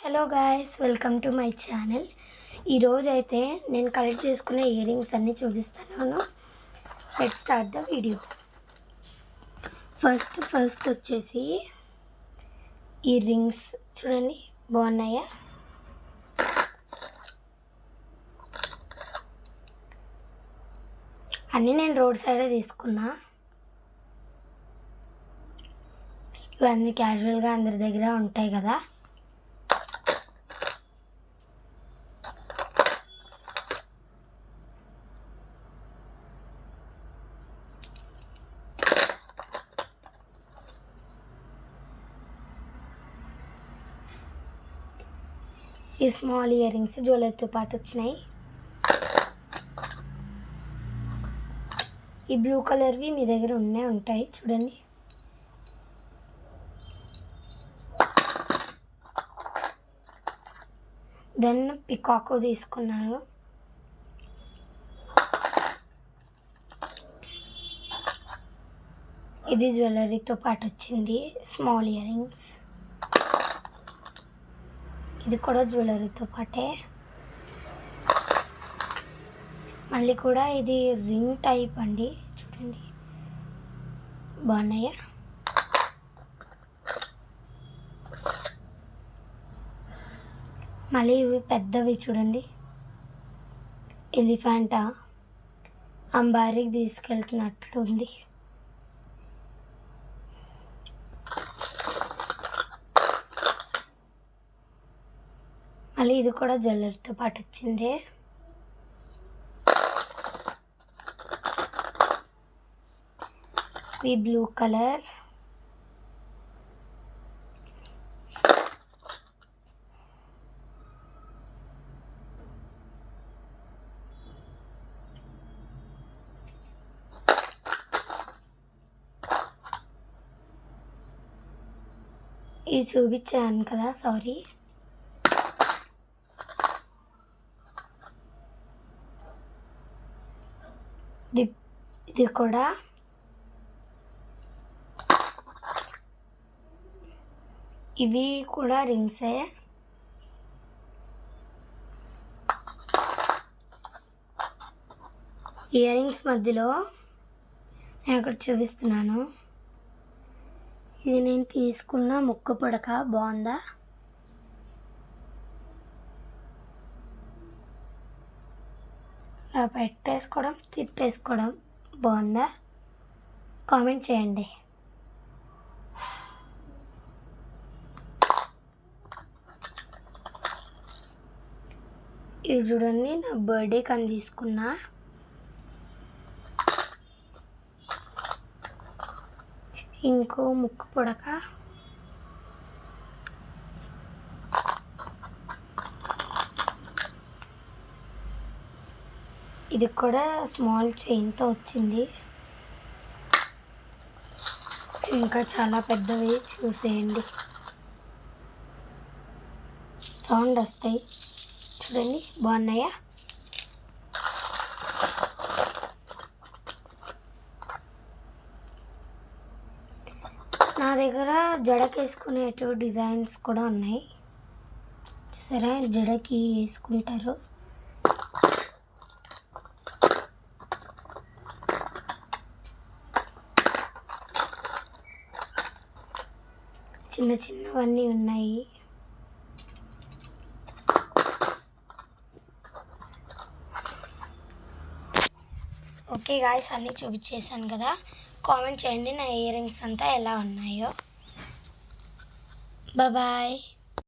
Hello guys, welcome to my channel. ఈరోజు అయితే నేను కలెక్ట్ చేసుకునే ఇయర్ రింగ్స్ అన్నీ చూపిస్తాను. Let's start the video. First వచ్చేసి ఈ రింగ్స్ చూడండి, బాగున్నాయా? అన్నీ నేను రోడ్ సైడే తీసుకున్నా. ఇవన్నీ క్యాజువల్గా అందరి దగ్గర ఉంటాయి కదా. ఈ స్మాల్ ఇయర్ రింగ్స్ జ్యువెలరీతో పాటు వచ్చినాయి. ఈ బ్లూ కలర్వి మీ దగ్గర ఉంటాయి చూడండి. దెన్ పికాక్ తీసుకున్నాను. ఇది జ్యువెలరీతో పాటు వచ్చింది, స్మాల్ ఇయర్ రింగ్స్. ఇది కూడా జ్యువెలరీతో పాటే. మళ్ళీ కూడా ఇది రింగ్ టైప్ అండి, చూడండి బాగున్నాయా? మళ్ళీ ఇవి పెద్దవి చూడండి, ఎలిఫెంటా అంబారీకి తీసుకెళ్తున్నట్లు ఉంది. మళ్ళీ ఇది కూడా జ్యువెలరీతో పాటు వచ్చింది. ఈ బ్లూ కలర్, ఇది చూపించాను కదా, సారీ. ఇది కూడా ఇవి కూడా రింగ్సే. ఇయర్ రింగ్స్ మధ్యలో నేను ఇక్కడ చూపిస్తున్నాను. ఇది నేను తీసుకున్న ముక్కు పుడక, బాగుందా? ఇలా పెట్టేసుకోవడం, తిప్పేసుకోవడం బాగుందా? కామెంట్ చేయండి. ఇది చూడండి, నా బర్త్డే కని తీసుకున్నా. ఇంకో ముక్కు పుడక, ఇది కూడా స్మాల్ చైన్తో వచ్చింది. ఇంకా చాలా పెద్దవి, చూసేయండి, సౌండ్ వస్తాయి చూడండి, బాగున్నాయా? నా దగ్గర జడకేసుకునేటు డిజైన్స్ కూడా ఉన్నాయి, చూసారా? జడకి వేసుకుంటారు. చిన్న చిన్నవన్నీ ఉన్నాయి. ఓకే గాయ్స్, అన్నీ చూపించేసాను కదా. కామెంట్ చేయండి నా ఇయర్ రింగ్స్ అంతా ఎలా ఉన్నాయో. బాయ్.